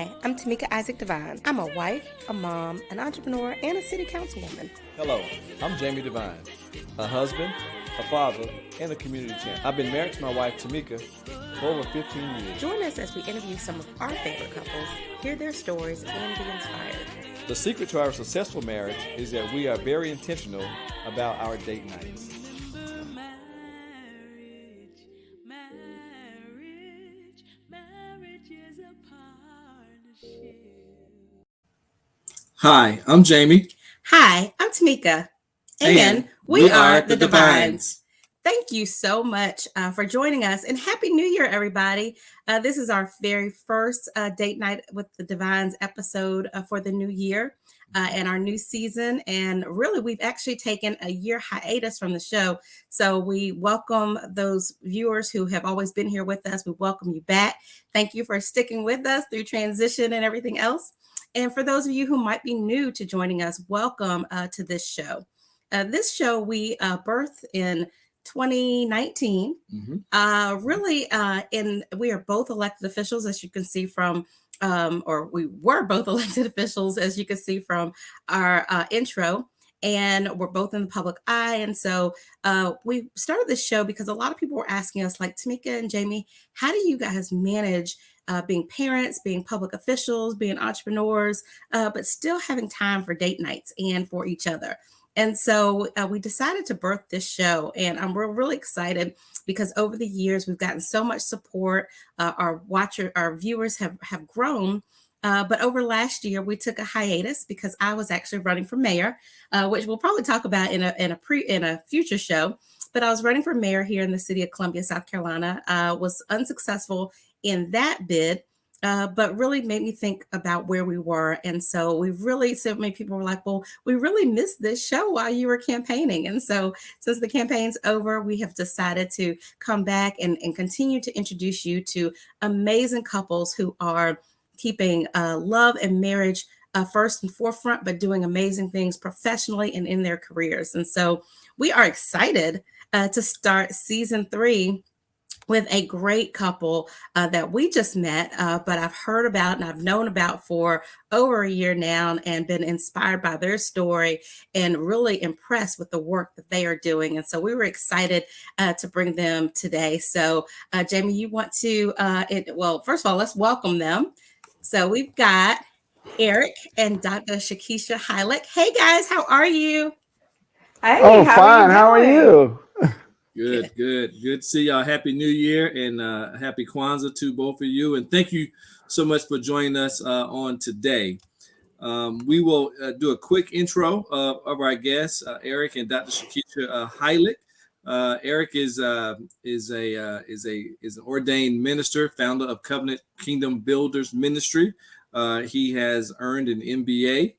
Hi, I'm Tameika Devines. I'm a wife, a mom, an entrepreneur, and a city councilwoman. Hello, I'm Jamie Devines, a husband, a father, and a community champion. I've been married to my wife, Tameika, for over 15 years. Join us as we interview some of our favorite couples, hear their stories, and be inspired. The secret to our successful marriage is that we are very intentional about our date nights. Hi, I'm Jamie. Hi, I'm Tameika. And we are the Devines. Thank you so much for joining us, and Happy New Year, everybody. This is our very first date night with the Devines episode for the new year and our new season. And really, we've actually taken a year hiatus from the show. So we welcome those viewers who have always been here with us. We welcome you back. Thank you for sticking with us through transition and everything else. And for those of you who might be new to joining us, welcome to this show. This show we birthed in 2019. We are both elected officials, as you can see from, or we were both elected officials, as you can see from our intro. And we're both in the public eye. And so we started this show because a lot of people were asking us, like, Tameika and Jamie, how do you guys manage being parents, being public officials, being entrepreneurs, but still having time for date nights and for each other? And so we decided to birth this show, and we're really excited because over the years we've gotten so much support. Our viewers have grown. But over last year, we took a hiatus because I was actually running for mayor, which we'll probably talk about in a future show. But I was running for mayor here in the city of Columbia, South Carolina. Was unsuccessful in that bid, but really made me think about where we were. And so so many people were like, well, we really missed this show while you were campaigning. And so since the campaign's over, we have decided to come back and continue to introduce you to amazing couples who are keeping love and marriage first and forefront, but doing amazing things professionally and in their careers. And so we are excited to start season 3 with a great couple that we just met, but I've heard about and I've known about for over a year now and been inspired by their story and really impressed with the work that they are doing. And so we were excited to bring them today. So Jamie, you want to, first of all, let's welcome them. So we've got Eric and Dr. Sakeisha Hylick. Hey guys, how are you? Hey, fine. How are you? Good to see y'all. Happy New Year and happy Kwanzaa to both of you. And thank you so much for joining us on today. We will do a quick intro of our guests, Eric and Dr. Sakeisha Hylick. Eric is an ordained minister, founder of Covenant Kingdom Builders Ministry. He has earned an MBA.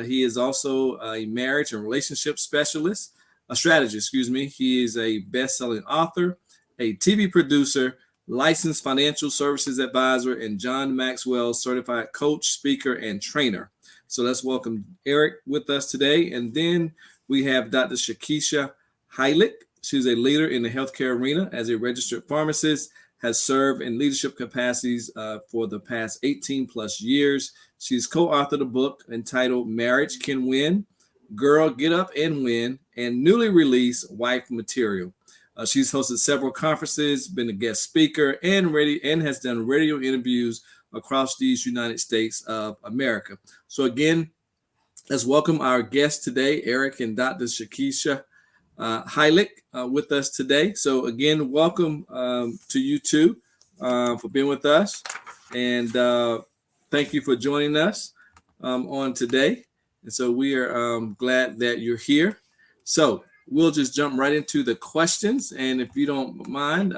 He is also a marriage and relationship strategist. He is a best-selling author, a TV producer, licensed financial services advisor, and John Maxwell certified coach, speaker, and trainer. So let's welcome Eric with us today. And then we have Dr. Sakeisha Hylick. She's a leader in the healthcare arena as a registered pharmacist, has served in leadership capacities for the past 18 plus years. She's co-authored a book entitled Marriage Can Win, Girl, Get Up and Win, and newly released Wife Material. She's hosted several conferences, been a guest speaker, and has done radio interviews across these United States of America. So again, let's welcome our guests today, Eric and Dr. Sakeisha Hylick with us today. So again, welcome to you two for being with us. And thank you for joining us on today. And so we are glad that you're here. So we'll just jump right into the questions. And if you don't mind,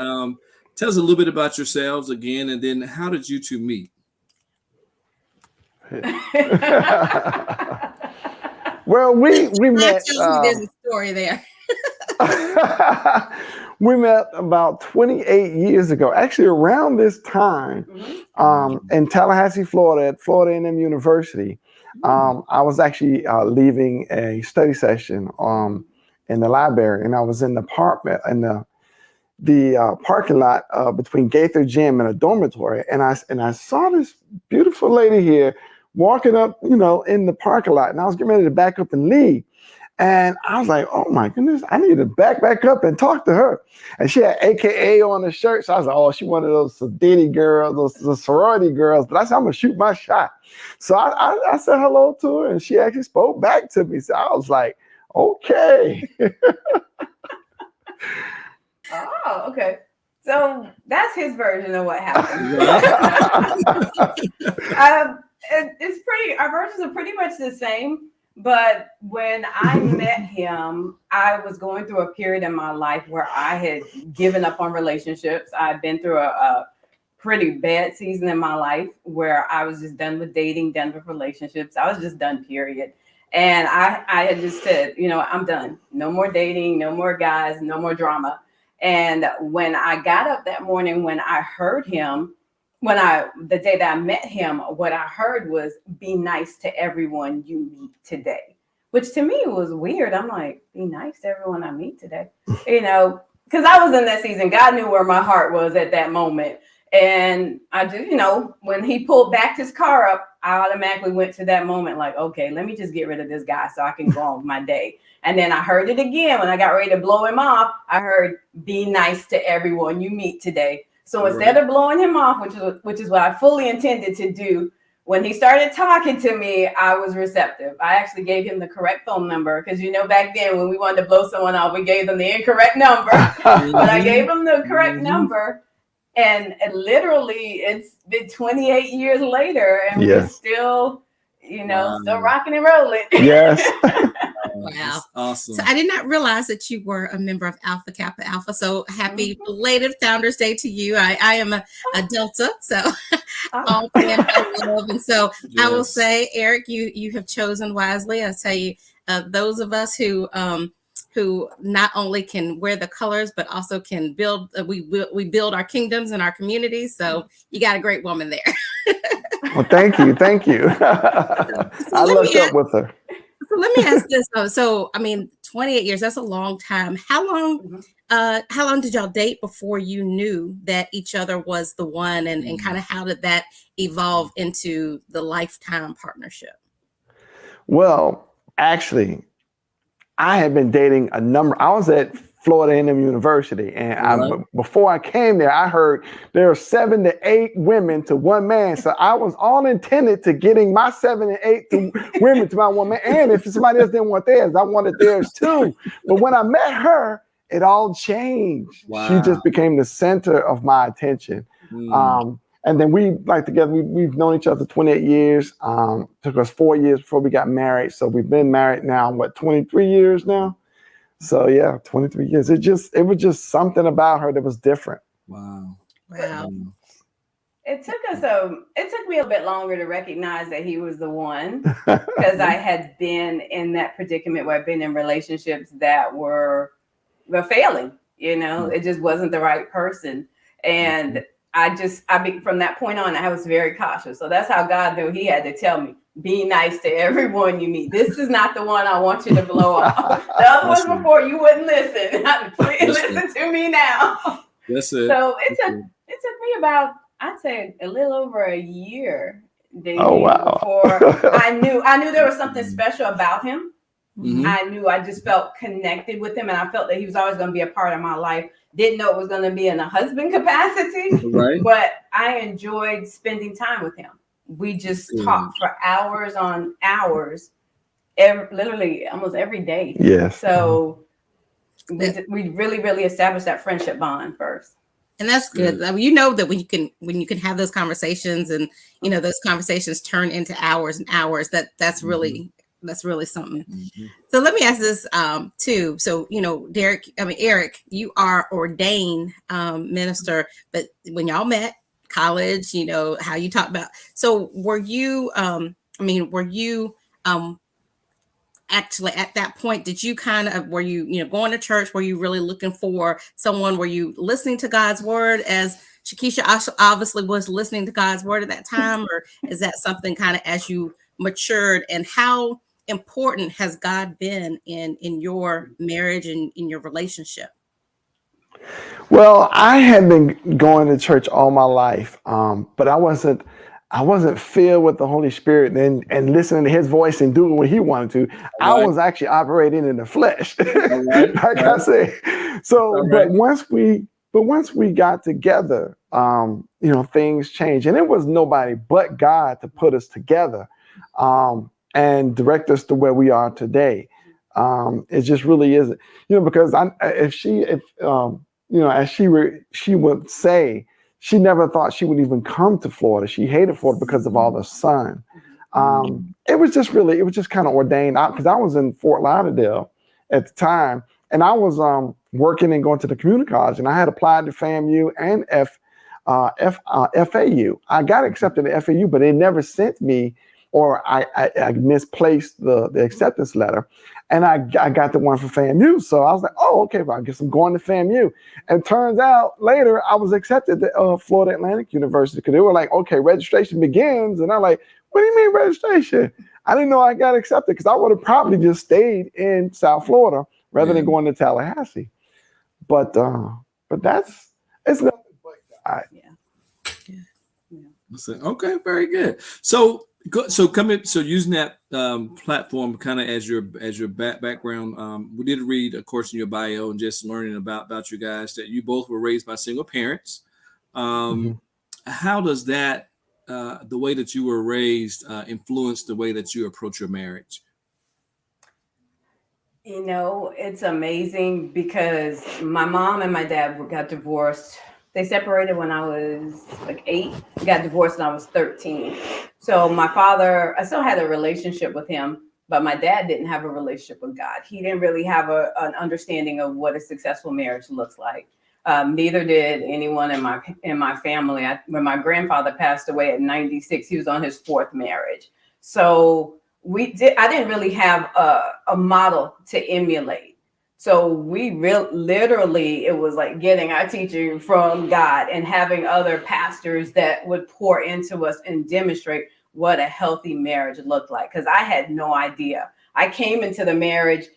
tell us a little bit about yourselves again, and then how did you two meet? Well, we met. There's a story there. We met about 28 years ago, actually around this time, in Tallahassee, Florida, at Florida A&M University. I was actually leaving a study session in the library, and I was in the apartment in the parking lot between Gaither Gym and a dormitory, and I saw this beautiful lady here walking up, you know, in the parking lot, and I was getting ready to back up and leave. And I was like, oh my goodness, I need to back up and talk to her. And she had AKA on her shirt. So I was like, oh, she one of those sorority girls, those sorority girls. But I said, I'm going to shoot my shot. So I said hello to her, and she actually spoke back to me. So I was like, okay. Oh, okay. So that's his version of what happened. It's pretty, our versions are pretty much the same. But when I met him, I was going through a period in my life where I had given up on relationships. I'd been through a pretty bad season in my life where I was just done with dating, done with relationships. I was just done, period. And I had just said, you know, I'm done. No more dating, no more guys, no more drama. And when I got up that morning, when I heard him, the day that I met him, what I heard was, be nice to everyone you meet today, which to me was weird. I'm like, be nice to everyone I meet today, you know, because I was in that season. God knew where my heart was at that moment. And I just, you know, when he pulled back his car up, I automatically went to that moment like, okay, let me just get rid of this guy so I can go on with my day. And then I heard it again when I got ready to blow him off. I heard, be nice to everyone you meet today. So instead of blowing him off, which is what I fully intended to do, when he started talking to me, I was receptive. I actually gave him the correct phone number because, you know, back then when we wanted to blow someone off, we gave them the incorrect number. But I gave him the correct number. And literally, it's been 28 years later, and we're still, you know, still rocking and rolling. Yes. Wow. Awesome. So I did not realize that you were a member of Alpha Kappa Alpha. So happy belated Founders Day to you. I am a Delta, so all fan love. And so I will say, Eric, you have chosen wisely. I tell you, those of us who not only can wear the colors, but also can build, we build our kingdoms and our communities. So you got a great woman there. Well, thank you. I looked up with her. So let me ask this though. So, I mean, 28 years, that's a long time. How long did y'all date before you knew that each other was the one, and kind of how did that evolve into the lifetime partnership? Well, actually, I had been dating I was at Florida A&M University, and before I came there, I heard there are 7 to 8 women to one man. So I was all intended to getting my 7 and 8 women to my one man. And if somebody else didn't want theirs, I wanted theirs too. But when I met her, it all changed. Wow. She just became the center of my attention. And then we, like together, we've known each other 28 years. Took us 4 years before we got married. So we've been married now, 23 years now? So yeah, 23 years. It was just something about her that was different. Wow. It took me a bit longer to recognize that he was the one, because I had been in that predicament where I've been in relationships that were failing. You know, it just wasn't the right person. And from that point on, I was very cautious. So that's how God knew he had to tell me, be nice to everyone you meet. This is not the one I want you to blow off. The other ones before, you wouldn't listen. Please listen to me now. That's it. So it took me about, I'd say, a little over a year dating before I knew there was something special about him. I knew, I just felt connected with him, and I felt that he was always going to be a part of my life. Didn't know it was going to be in a husband capacity, but I enjoyed spending time with him. We just talked for hours on hours, literally almost every day. Yes. So we really, really established that friendship bond first. And that's good. I mean, you know that when you can have those conversations, and you know those conversations turn into hours and hours, that's really something. So let me ask this too. So, you know, Eric, you are ordained minister, but when y'all met, college, you know, how you talk about. So were you, actually at that point, did you were you going to church? Were you really looking for someone? Were you listening to God's word, as Sakeisha obviously was listening to God's word at that time? Or is that something kind of as you matured? And how important has God been in your marriage and in your relationship? Well, I had been going to church all my life, but I wasn't filled with the Holy Spirit and listening to His voice and doing what He wanted to. All I right. was actually operating in the flesh, All right. like All I right. said. So, All right. but once we got together, things changed, and it was nobody but God to put us together, and direct us to where we are today. It just really isn't, because as she would say, she never thought she would even come to Florida. She hated Florida because of all the sun. It was just kind of ordained out because I was in Fort Lauderdale at the time, and I was working and going to the community college, and I had applied to FAMU and FAU. I got accepted to FAU, but they never sent me, or I misplaced the acceptance letter, and I got the one for FAMU. So I was like, oh, okay, well, I guess I'm going to FAMU. And turns out later I was accepted to Florida Atlantic University because they were like, okay, registration begins. And I'm like, what do you mean registration? I didn't know I got accepted because I would have probably just stayed in South Florida rather than going to Tallahassee. But it's nothing but God. Okay, very good. So using that platform kind of as your background, we did read, of course, in your bio and just learning about you guys that you both were raised by single parents. How does that the way that you were raised influence the way that you approach your marriage? It's amazing because my mom and my dad got divorced. They separated when I was like 8, got divorced when I was 13. So my father, I still had a relationship with him, but my dad didn't have a relationship with God. He didn't really have an understanding of what a successful marriage looks like. Neither did anyone in my family. When my grandfather passed away at 96, he was on his 4th marriage. So I didn't really have a model to emulate. So we literally, it was like getting our teaching from God and having other pastors that would pour into us and demonstrate what a healthy marriage looked like. Because I had no idea. I came into the marriage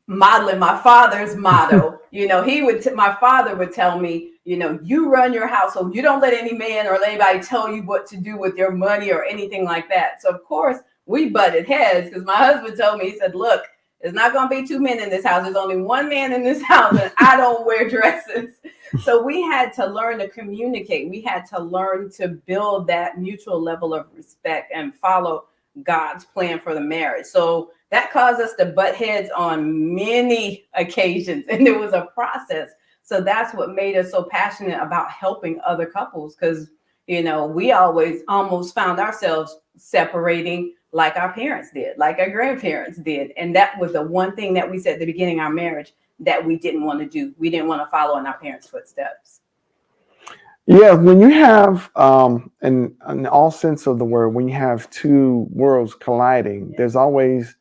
modeling my father's motto. My father would tell me, you run your household. You don't let any man or anybody tell you what to do with your money or anything like that. So of course we butted heads because my husband told me, he said, look, there's not going to be 2 men in this house. There's only 1 man in this house, and I don't wear dresses. So we had to learn to communicate. We had to learn to build that mutual level of respect and follow God's plan for the marriage. So that caused us to butt heads on many occasions, and it was a process. So that's what made us so passionate about helping other couples, because we always almost found ourselves separating like our parents did, like our grandparents did. And that was the one thing that we said at the beginning of our marriage that we didn't want to do. We didn't want to follow in our parents' footsteps. Yeah, when you have, in all sense of the word, when you have 2 worlds colliding, there's always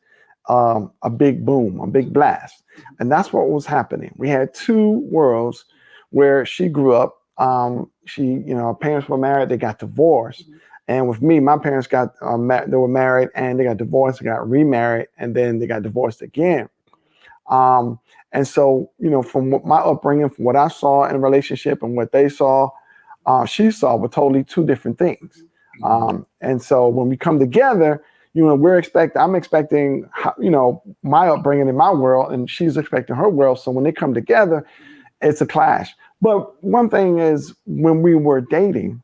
a big boom, a big blast. And that's what was happening. We had 2 worlds where she grew up. Her parents were married, they got divorced. And with me, my parents got they were married and they got divorced, they got remarried, and then they got divorced again. And so, from my upbringing, from what I saw in a relationship and what they saw, she saw were totally 2 different things. And so when we come together, I'm expecting, my upbringing in my world, and she's expecting her world. So when they come together, it's a clash. But one thing is, when we were dating,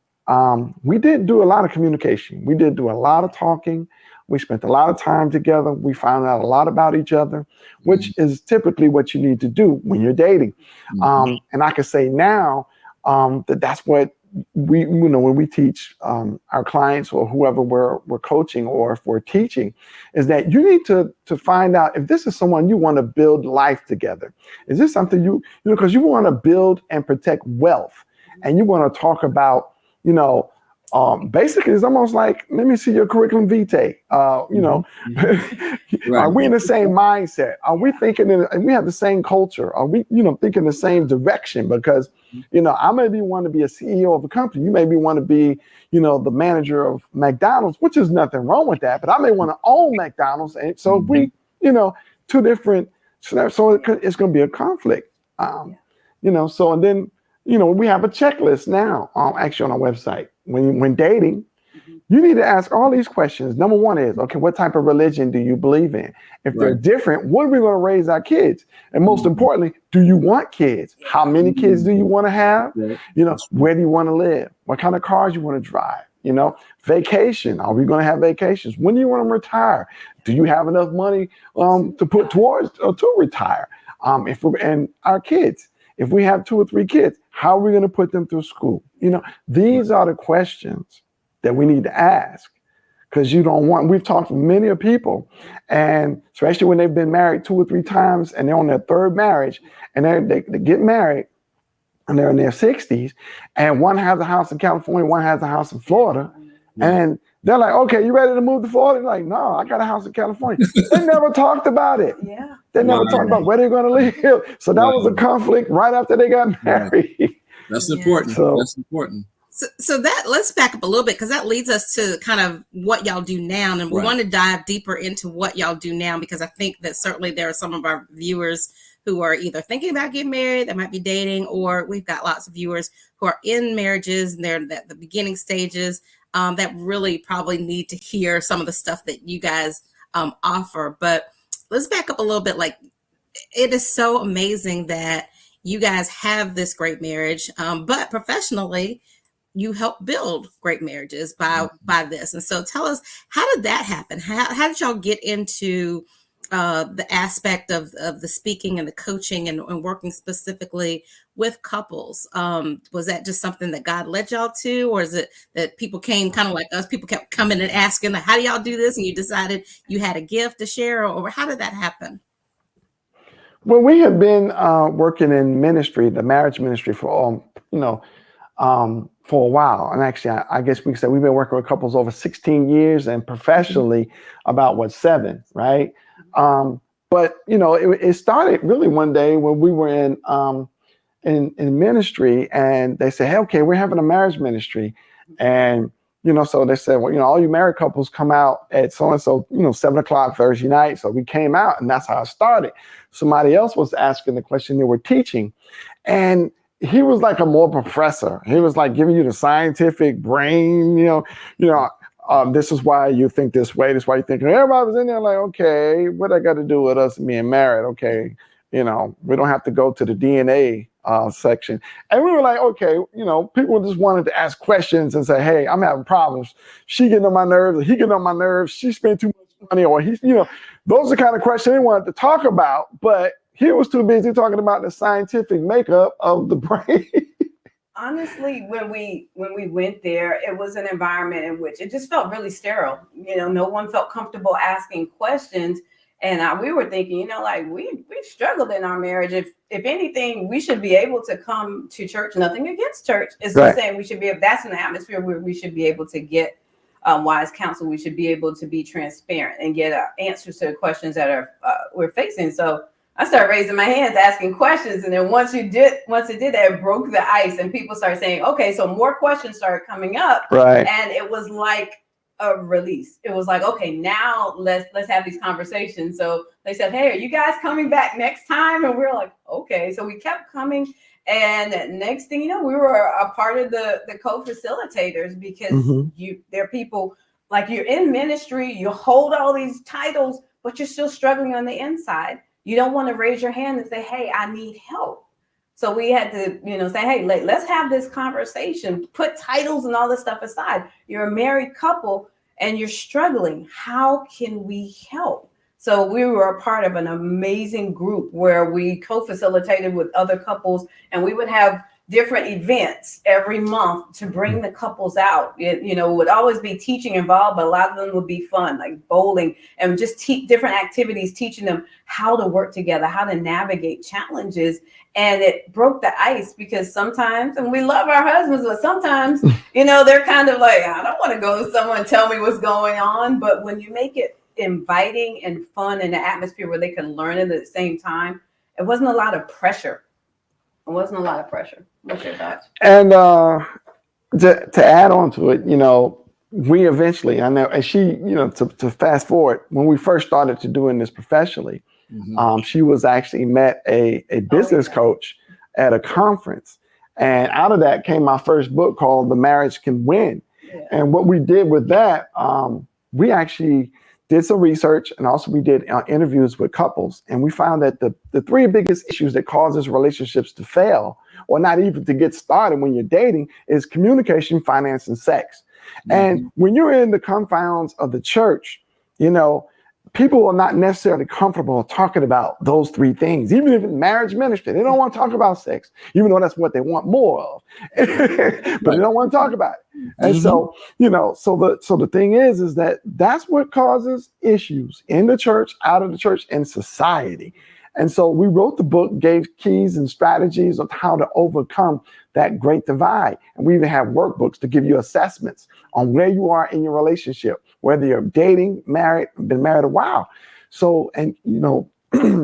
we did do a lot of communication. We did do a lot of talking. We spent a lot of time together. We found out a lot about each other, which is typically what you need to do when you're dating. And I can say now that's what when we teach our clients or whoever we're coaching, or if we're teaching, is that you need to find out if this is someone you want to build life together. Is this something because you want to build and protect wealth, and you want to talk about, basically it's almost like, let me see your curriculum vitae. Are we in the same mindset? Are we thinking we have the same culture? Are we, thinking the same direction? Because, I maybe want to be a CEO of a company. You maybe want to be, the manager of McDonald's, which is nothing wrong with that. But I may want to own McDonald's. And so if we, 2 different, so it's going to be a conflict. So, and then, we have a checklist now, actually on our website. When dating, you need to ask all these questions. Number one is, okay, what type of religion do you believe in? If they're different, what are we going to raise our kids? And most importantly, do you want kids? How many kids do you want to have? Where do you want to live? What kind of cars you want to drive? Vacation. Are we going to have vacations? When do you want to retire? Do you have enough money to put towards to retire? And our kids, if we have 2 or 3 kids, how are we going to put them through school? These are the questions that we need to ask, because we've talked to many people, and especially when they've been married 2 or 3 times and they're on their 3rd marriage, and they get married and they're in their 60s, and one has a house in California, one has a house in Florida, and they're like, okay, you ready to move to Florida? They're like, no, I got a house in California. They never talked about it. They never talked about where they're going to live. So that was a conflict right after they got married. That's important. That's important. So that, let's back up a little bit, because that leads us to kind of what y'all do now. And we want to dive deeper into what y'all do now, because I think that certainly there are some of our viewers who are either thinking about getting married, that might be dating, or we've got lots of viewers who are in marriages and they're at the beginning stages that really probably need to hear some of the stuff that you guys offer. But let's back up a little bit. Like, it is so amazing that you guys have this great marriage, but professionally, you help build great marriages by this. And so tell us, how did that happen? How did y'all get into the aspect of the speaking and the coaching and working specifically with couples? Was that just something that God led y'all to, or is it that people came kind of like us, people kept coming and asking, like, how do y'all do this? And you decided you had a gift to share, or how did that happen? Well, we have been working in ministry, the marriage ministry, for for a while. And actually, I guess we could say we've been working with couples over 16 years, and professionally about 7, right? But it started really one day when we were in ministry, and they said, hey, okay, we're having a marriage ministry. And so they said, well, all you married couples come out at so-and-so, 7:00 Thursday night. So we came out, and that's how it started. Somebody else was asking the question, they were teaching, and he was like a more professor. He was like giving you the scientific brain, this is why you think this way. This is why you think. And everybody was in there like, okay, what I got to do with us being married? Okay, we don't have to go to the DNA section. And we were like, okay, people just wanted to ask questions and say, hey, I'm having problems. She getting on my nerves, or he getting on my nerves. She spent too much money, or he's, those are the kind of questions they wanted to talk about. But he was too busy talking about the scientific makeup of the brain. Honestly, when we went there, it was an environment in which it just felt really sterile. No one felt comfortable asking questions. And we were thinking, we struggled in our marriage. If anything, we should be able to come to church. Nothing against church. It's just saying we should be, that's an atmosphere where we should be able to get wise counsel. We should be able to be transparent and get answers to the questions that we're facing. So I started raising my hands, asking questions. And then once it did that, it broke the ice, and people started saying, okay, so more questions started coming up. Right. And it was like a release. It was like, okay, now let's have these conversations. So they said, hey, are you guys coming back next time? And we were like, okay. So we kept coming. And next thing you know, we were a part of the co-facilitators, because there are people, like, you're in ministry, you hold all these titles, but you're still struggling on the inside. You don't want to raise your hand and say, hey, I need help. So we had to, say, hey, let's have this conversation, put titles and all this stuff aside. You're a married couple and you're struggling. How can we help? So we were a part of an amazing group where we co-facilitated with other couples, and we would have different events every month to bring the couples out. It would always be teaching involved, but a lot of them would be fun, like bowling and just different activities, teaching them how to work together, how to navigate challenges. And it broke the ice, because sometimes, and we love our husbands, but sometimes, they're kind of like, I don't want to go to someone and tell me what's going on. But when you make it inviting and fun in an atmosphere where they can learn it at the same time, it wasn't a lot of pressure. What's your thoughts? And to add on to it, we eventually, I know, and she, to fast forward, when we first started to doing this professionally, she was actually met a business coach at a conference. And out of that came my first book called The Marriage Can Win. Yeah. And what we did with that, we actually did some research, and also we did interviews with couples. And we found that the three biggest issues that causes relationships to fail, or not even to get started when you're dating, is communication, finance, and sex. Mm-hmm. And when you're in the confines of the church, you know, people are not necessarily comfortable talking about those three things. Even if it's marriage ministry, they don't want to talk about sex, even though that's what they want more of. But they don't want to talk about it. And so, you know, so the thing is that that's what causes issues in the church, out of the church, and society. And so we wrote the book, gave keys and strategies of how to overcome that great divide. And we even have workbooks to give you assessments on where you are in your relationship, whether you're dating, married, been married a while. So, and you know,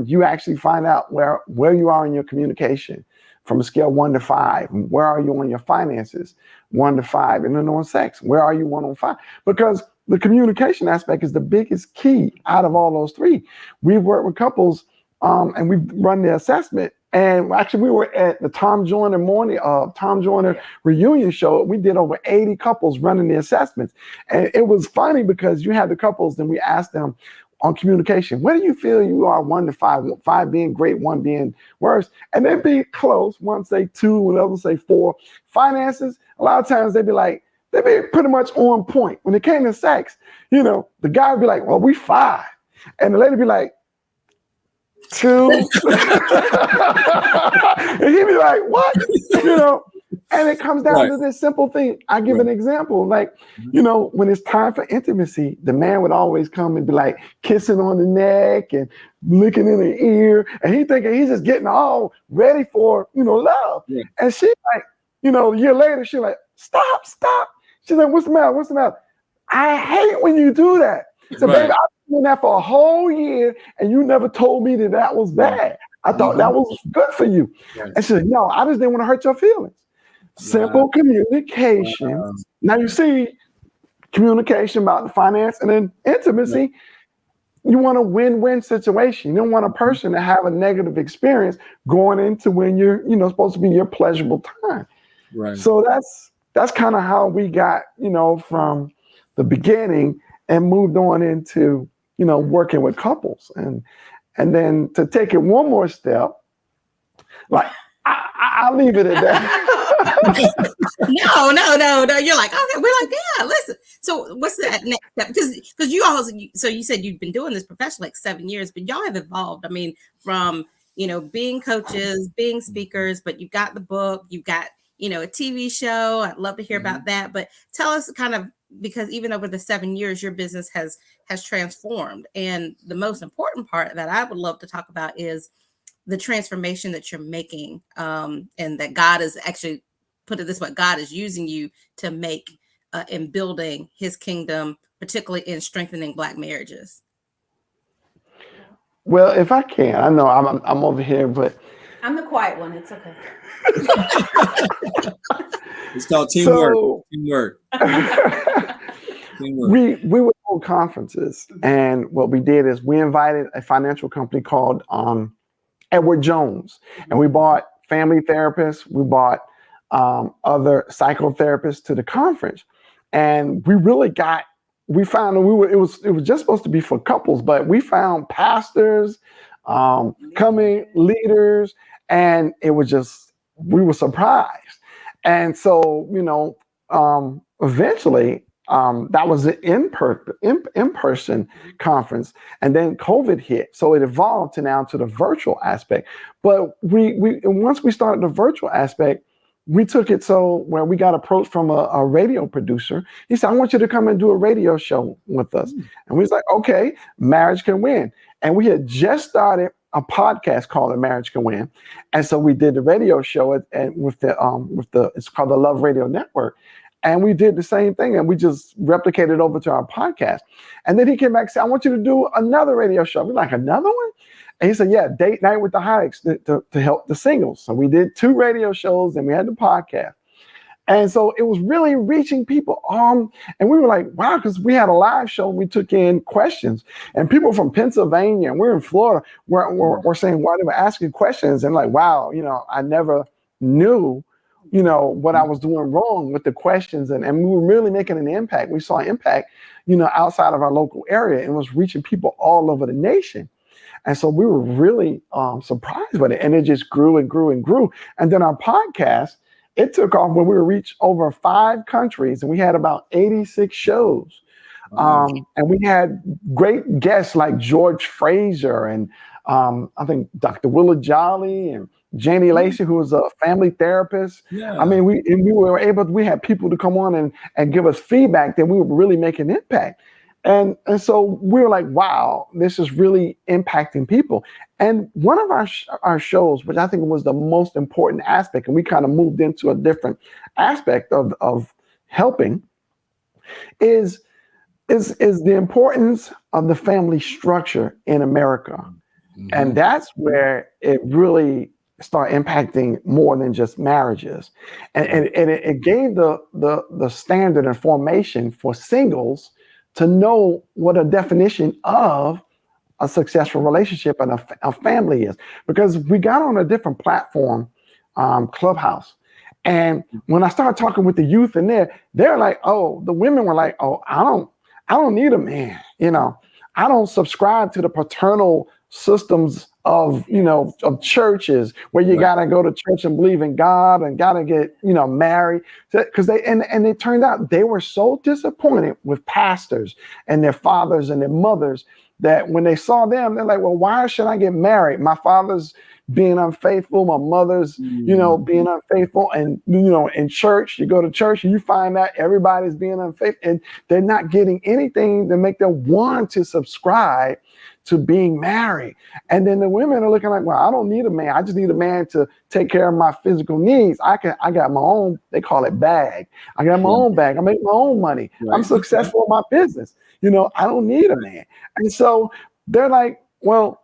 you actually find out where you are in your communication from a scale 1 to 5. Where are you on your finances? 1 to 5. And then on sex, where are you 1 on 5? Because the communication aspect is the biggest key out of all those three. We've worked with couples and we've run the assessment. And actually, we were at the Tom Joyner reunion show. We did over 80 couples running the assessments. And it was funny because you had the couples and we asked them on communication, where do you feel you are 1 to 5? 5 being great, 1 being worse. And they'd be close. One say 2, another say 4. Finances, a lot of times they'd be pretty much on point. When it came to sex, you know, the guy would be like, well, we 5. And the lady would be like, 2. And he'd be like, what? You know, and it comes down to this simple thing. I give an example. Like, you know, when it's time for intimacy, the man would always come and be like kissing on the neck and licking in the ear. And he thinking he's just getting all ready for, you know, love. Yeah. And she like, you know, a year later, she's like, stop. She's like, what's the matter? I hate when you do that. So, baby, I've been doing that for a whole year, and you never told me that was bad. I thought that was good for you. Right. And she said, no, I just didn't want to hurt your feelings. Simple communication. Now, you see, communication about the finance and then intimacy, you want a win-win situation. You don't want a person to have a negative experience going into when you're, you know, supposed to be your pleasurable time. Right. So that's kind of how we got, you know, from the beginning and moved on into, you know, working with couples. And then to take it one more step, like, I'll leave it at that. No. You're like, okay, we're like, yeah, listen. So what's that next step? Because you also, so you said you've been doing this professionally like 7 years, but y'all have evolved. I mean, from, you know, being coaches, being speakers, but you've got the book, you've got, you know, a TV show. I'd love to hear about that. But tell us kind of, because even over the 7 years, your business has transformed. And the most important part that I would love to talk about is the transformation that you're making, and that God is actually, put it this way, God is using you to make in building his kingdom, particularly in strengthening Black marriages. Well, if I can, I know I'm over here, but I'm the quiet one. It's okay. It's called teamwork. We would hold conferences, and what we did is we invited a financial company called Edward Jones, and we brought family therapists, we brought other psychotherapists to the conference, and we found it was just supposed to be for couples, but we found pastors, coming leaders, and it was just, we were surprised. And so, you know, eventually, that was an in-person conference, and then COVID hit, so it evolved to the virtual aspect. But once we started the virtual aspect, we took it so where we got approached from a radio producer. He said, I want you to come and do a radio show with us. And we was like, okay, Marriage Can Win. And we had just started a podcast called The Marriage Can Win. And so we did the radio show and with the it's called the Love Radio Network. And we did the same thing, and we just replicated it over to our podcast. And then he came back and said, I want you to do another radio show. We're like, another one? And he said, yeah, Date Night with the Hyllicks to help the singles. So we did 2 radio shows, and we had the podcast. And so it was really reaching people. And we were like, wow, because we had a live show. We took in questions, and people from Pennsylvania, and we're in Florida, were saying why they were asking questions, and like, wow, I never knew, what I was doing wrong with the questions, and we were really making an impact. We saw an impact, outside of our local area, and was reaching people all over the nation. And so we were really surprised with it, and it just grew and grew and grew. And then our podcast, it took off when we reached over 5 countries, and we had about 86 shows. And we had great guests like George Fraser and I think Dr. Willa Jolly and Janie Lacey, who was a family therapist. Yeah. I mean, we had people to come on and give us feedback that we were really making an impact. And so we were like, wow, this is really impacting people. And one of our shows, which I think was the most important aspect, and we kind of moved into a different aspect of helping, is the importance of the family structure in America. Mm-hmm. And that's where it really started impacting more than just marriages. And it gave the standard and formation for singles to know what a definition of a successful relationship and a family is. Because we got on a different platform, Clubhouse. And when I started talking with the youth in there, they're like, oh, the women were like, oh, I don't need a man. I don't subscribe to the paternal systems of churches where you got to go to church and believe in God and got to get, married. Because it turned out they were so disappointed with pastors and their fathers and their mothers that when they saw them, they're like, well, why should I get married? My father's being unfaithful, my mother's, being unfaithful. And, in church, you go to church and you find out everybody's being unfaithful, and they're not getting anything to make them want to subscribe to being married. And then the women are looking like, well, I don't need a man. I just need a man to take care of my physical needs. I got my own, they call it bag. I got my own bag. I make my own money. Right. I'm successful in my business. I don't need a man. And so they're like, well,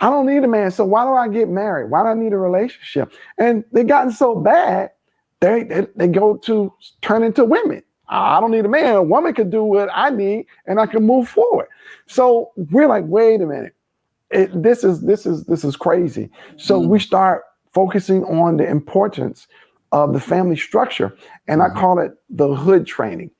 I don't need a man. So why do I get married? Why do I need a relationship? And they've gotten so bad, they go to turn into women. I don't need a man. A woman can do what I need and I can move forward. So we're like, wait a minute. This is crazy. So we start focusing on the importance of the family structure. And I call it the hood training.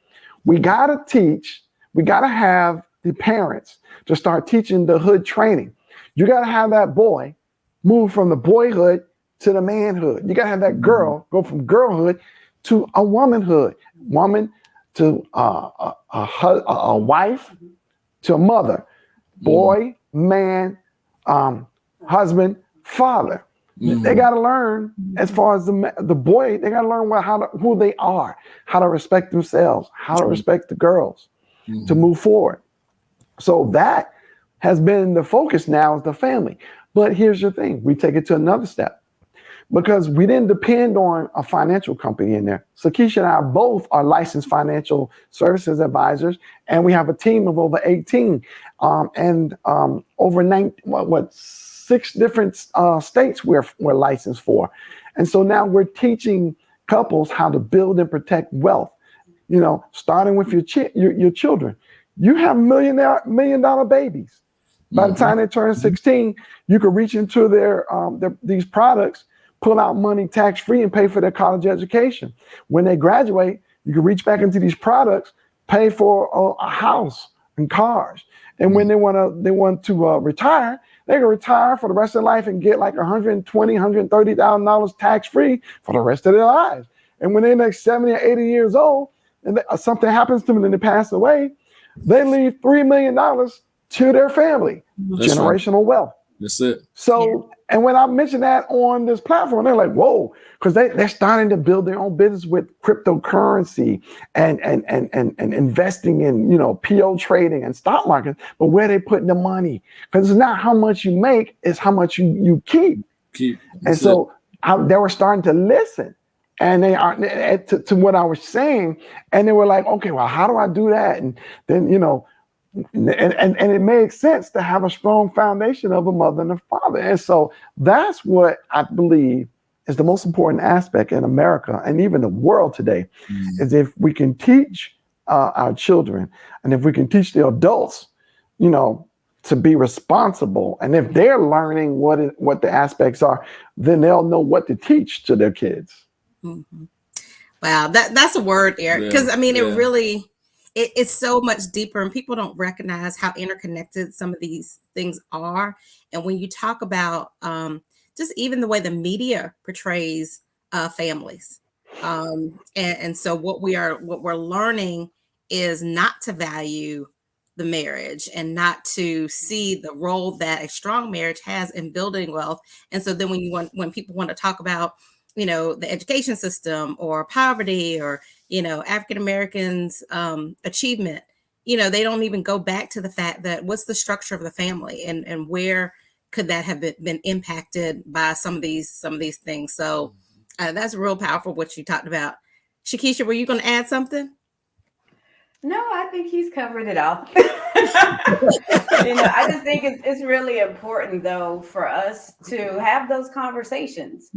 We got to have the parents to start teaching the hood training. You got to have that boy move from the boyhood to the manhood. You got to have that girl go from girlhood to a womanhood, woman to a wife to a mother, boy, man, husband, father. They got to learn, as far as the boy, they got to learn who they are, how to respect themselves, how to respect the girls, to move forward. So that has been the focus now, is the family. But here's the thing, we take it to another step, because we didn't depend on a financial company in there. Sakeisha and I both are licensed financial services advisors, and we have a team of over 18 and over 6 different states we're licensed for. And so now we're teaching couples how to build and protect wealth, starting with your children. You have $1 million babies. By the time they turn 16, you can reach into these products, pull out money tax-free, and pay for their college education. When they graduate, you can reach back into these products, pay for a house and cars. And when they want to retire, they can retire for the rest of their life and get like $120,000, $130,000 tax-free for the rest of their lives. And when they're like 70 or 80 years old, and something happens to them and they pass away, they leave $3 million to their family. That's generational wealth. That's it. So, and when I mentioned that on this platform, they're like, whoa, because they're starting to build their own business with cryptocurrency and investing in, PO trading and stock market. But where they putting the money? Because it's not how much you make, it's how much you keep. And so they were starting to listen. And they are to what I was saying. And they were like, okay, well, how do I do that? And then, and it made sense to have a strong foundation of a mother and a father. And so that's what I believe is the most important aspect in America and even the world today, is if we can teach our children, and if we can teach the adults, to be responsible. And if they're learning what the aspects are, then they'll know what to teach to their kids. Mm-hmm. Wow, that's a word, Eric. Because it really, it's so much deeper, and people don't recognize how interconnected some of these things are. And when you talk about just even the way the media portrays families, and so what we're learning is not to value the marriage and not to see the role that a strong marriage has in building wealth. And so then when people want to talk about the education system or poverty or, African Americans achievement, they don't even go back to the fact that what's the structure of the family and where could that have been impacted by some of these things. So that's real powerful what you talked about. Sakeisha, were you going to add something? No, I think he's covered it all. I just think it's really important, though, for us to have those conversations.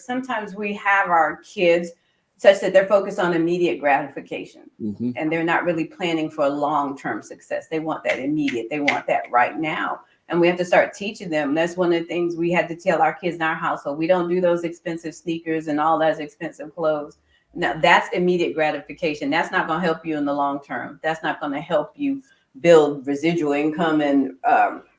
Sometimes we have our kids such that they're focused on immediate gratification, and they're not really planning for long-term success. They want that immediate. They want that right now. And we have to start teaching them. That's one of the things we had to tell our kids in our household. We don't do those expensive sneakers and all those expensive clothes. Now, that's immediate gratification. That's not going to help you in the long term. That's not going to help you build residual income and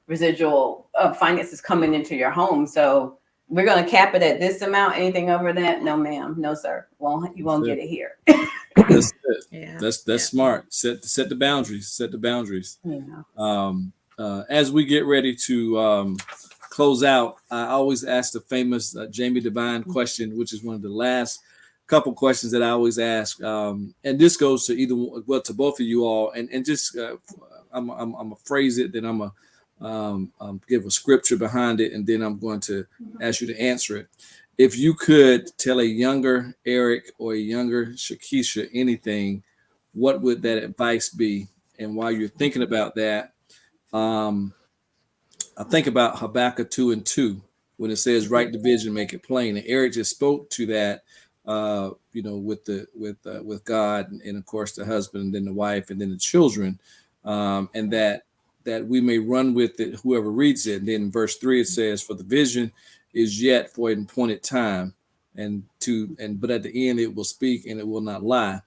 residual finances coming into your home. So we're going to cap it at this amount. Anything over that? No, ma'am. No, sir. You won't get it here. That's it. Yeah. That's smart. Set the boundaries. Set the boundaries. Yeah. As we get ready to close out, I always ask the famous Jamie Devine question, which is one of the last couple questions that I always ask, and this goes to to both of you all, and just I'm gonna phrase it, then I'm gonna give a scripture behind it, and then I'm going to ask you to answer it. If you could tell a younger Eric or a younger Sakeisha anything, what would that advice be? And while you're thinking about that, I think about Habakkuk 2:2 when it says, "Write the vision, make it plain." And Eric just spoke to that. With God and of course the husband and then the wife and then the children, and that we may run with it, whoever reads it. And then in verse 3 it says, "For the vision is yet for an appointed time, but at the end it will speak and it will not lie.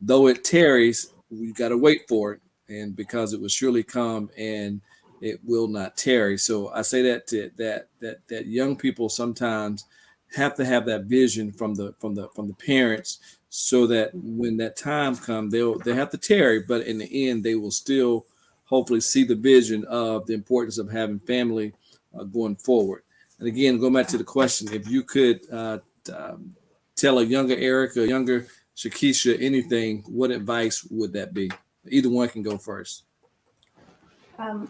Though it tarries, we got to wait for it, and because it will surely come and it will not tarry." So I say that to that young people sometimes have to have that vision from the parents, so that when that time comes, they have to tarry, but in the end they will still hopefully see the vision of the importance of having family going forward. And again, going back to the question, if you could tell a younger Eric or younger Sakeisha anything, what advice would that be? Either one can go first.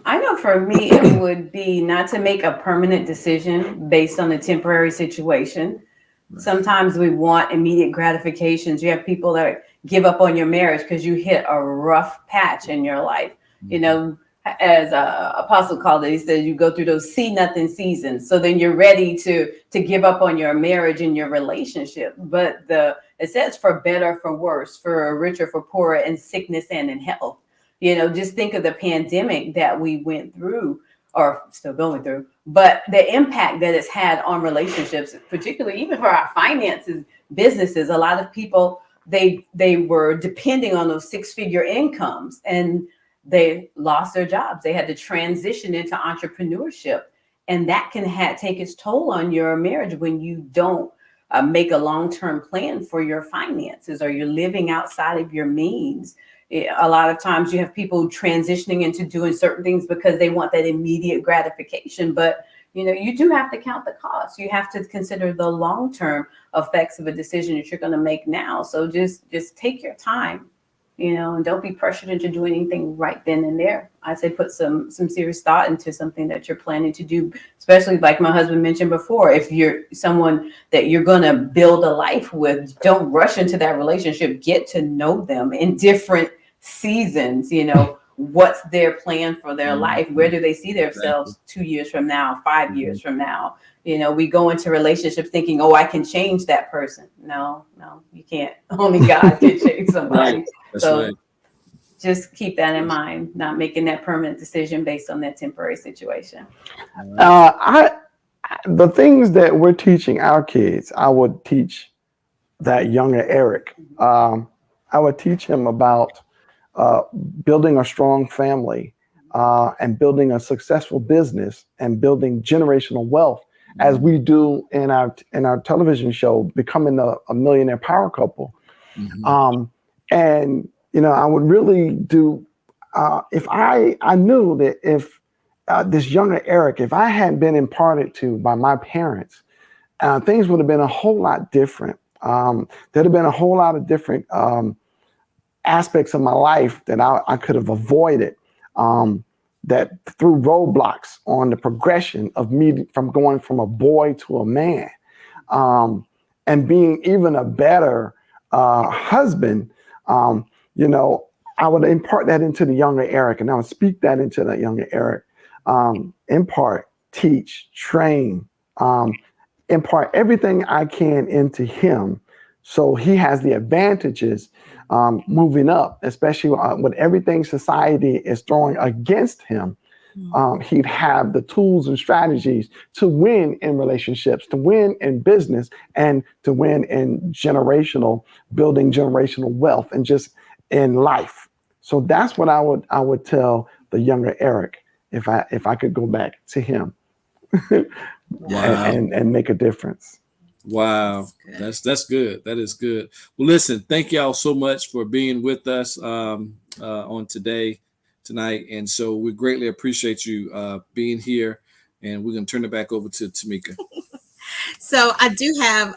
I know for me, it would be not to make a permanent decision based on a temporary situation. Right. Sometimes we want immediate gratifications. You have people that give up on your marriage because you hit a rough patch in your life. Mm-hmm. As Apostle called it, he said you go through those see nothing seasons. So then you're ready to give up on your marriage and your relationship. But it says for better, for worse, for richer, for poorer, in sickness and in health. Just think of the pandemic that we went through or still going through, but the impact that it's had on relationships, particularly even for our finances, businesses. A lot of people, they were depending on those 6-figure incomes and they lost their jobs. They had to transition into entrepreneurship, and that can take its toll on your marriage when you don't make a long-term plan for your finances, or you're living outside of your means. A lot of times you have people transitioning into doing certain things because they want that immediate gratification. But, you do have to count the costs. You have to consider the long-term effects of a decision that you're going to make now. So just take your time, and don't be pressured into doing anything right then and there. I say put some serious thought into something that you're planning to do, especially like my husband mentioned before. If you're someone that you're going to build a life with, don't rush into that relationship. Get to know them in different seasons, what's their plan for their life. Where do they see Exactly. themselves 2 years from now, 5 years from now? You know, we go into relationships thinking, oh, I can change that person. No, you can't. Only God can change somebody. Right. That's so right. just keep that in mind, not making that permanent decision based on that temporary situation. The things that we're teaching our kids, I would teach that younger Eric. I would teach him about building a strong family and building a successful business and building generational wealth, as we do in our television show, Becoming a Millionaire Power Couple. And you know, I would really do if I knew that if this younger Eric, if I hadn't been imparted to by my parents, things would have been a whole lot different. There'd have been a whole lot of different aspects of my life that I could have avoided, that through roadblocks on the progression of me from going from a boy to a man, and being even a better husband. You know, I would impart that into the younger Eric, and I would speak that into that younger Eric. Impart, teach, train, impart everything I can into him, so he has the advantages moving up, especially with everything society is throwing against him. He'd have the tools and strategies to win in relationships, to win in business, and to win in building generational wealth, and just in life. So that's what I would tell the younger Eric if I could go back to him. Wow. and make a difference. Wow, that's good. That is good. Well, listen, thank y'all so much for being with us on tonight, and so we greatly appreciate you being here. And we're gonna turn it back over to Tameika. So I do have,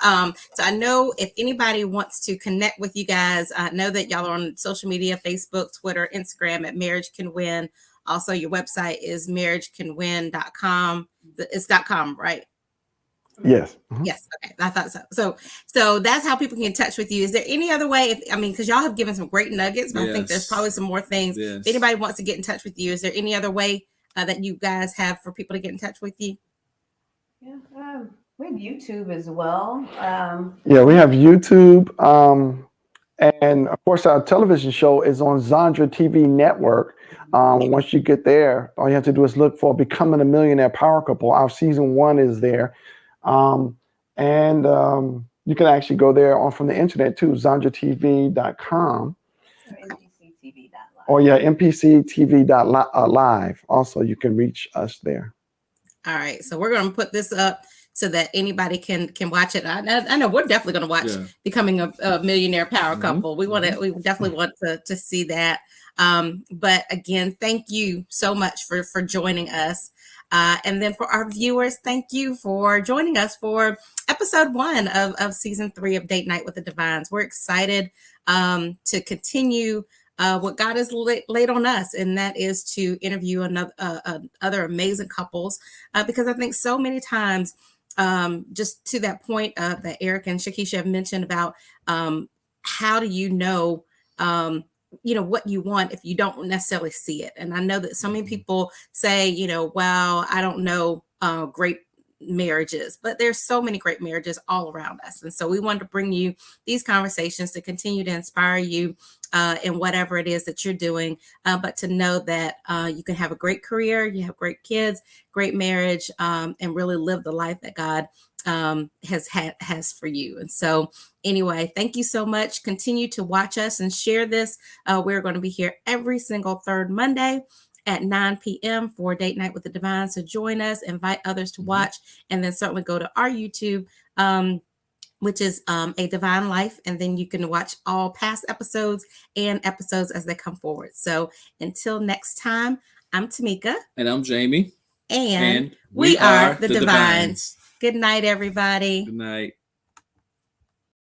so I know if anybody wants to connect with you guys, I know that y'all are on social media, Facebook, Twitter, Instagram at Marriage Can Win. Also, your website is marriagecanwin.com. It's .com, right? Yes. Yes. Okay. I thought so. So that's how people get in touch with you. Is there any other way? Because y'all have given some great nuggets, but I think there's probably some more things. If anybody wants to get in touch with you, is there any other way that you guys have for people to get in touch with you? Yeah. We have YouTube as well. Yeah, we have YouTube. And of course, our television show is on Zandra TV Network. Once you get there, all you have to do is look for Becoming a Millionaire Power Couple. Our season 1 is there. And you can actually go there from the internet too, ZandraTV.com. MPCTV.live. Or yeah, MPCTV.live. Also, you can reach us there. All right. So we're going to put this up so that anybody can watch it. I know we're definitely going to watch Becoming a Millionaire Power Couple. We definitely want to see that. But again, thank you so much for joining us. And then for our viewers, thank you for joining us for episode 1 of season 3 of Date Night with the Devines. We're excited to continue what God has laid on us, and that is to interview other amazing couples, because I think so many times, just to that point that Eric and Sakeisha have mentioned about how do you know what you want if you don't necessarily see it. And I know that so many people say, well, I don't know great marriages, but there's so many great marriages all around us. And so we wanted to bring you these conversations to continue to inspire you in whatever it is that you're doing, but to know that you can have a great career, you have great kids, great marriage, and really live the life that God has for you. And so anyway, thank you so much. Continue to watch us and share this. We're going to be here every single third Monday at 9 p.m. for Date Night with the Devines. So join us, invite others to watch, and then certainly go to our YouTube, which is A Divine Life. And then you can watch all past episodes and episodes as they come forward. So until next time, I'm Tameika. And I'm Jamie. And we are the Devines. Good night, everybody. Good night.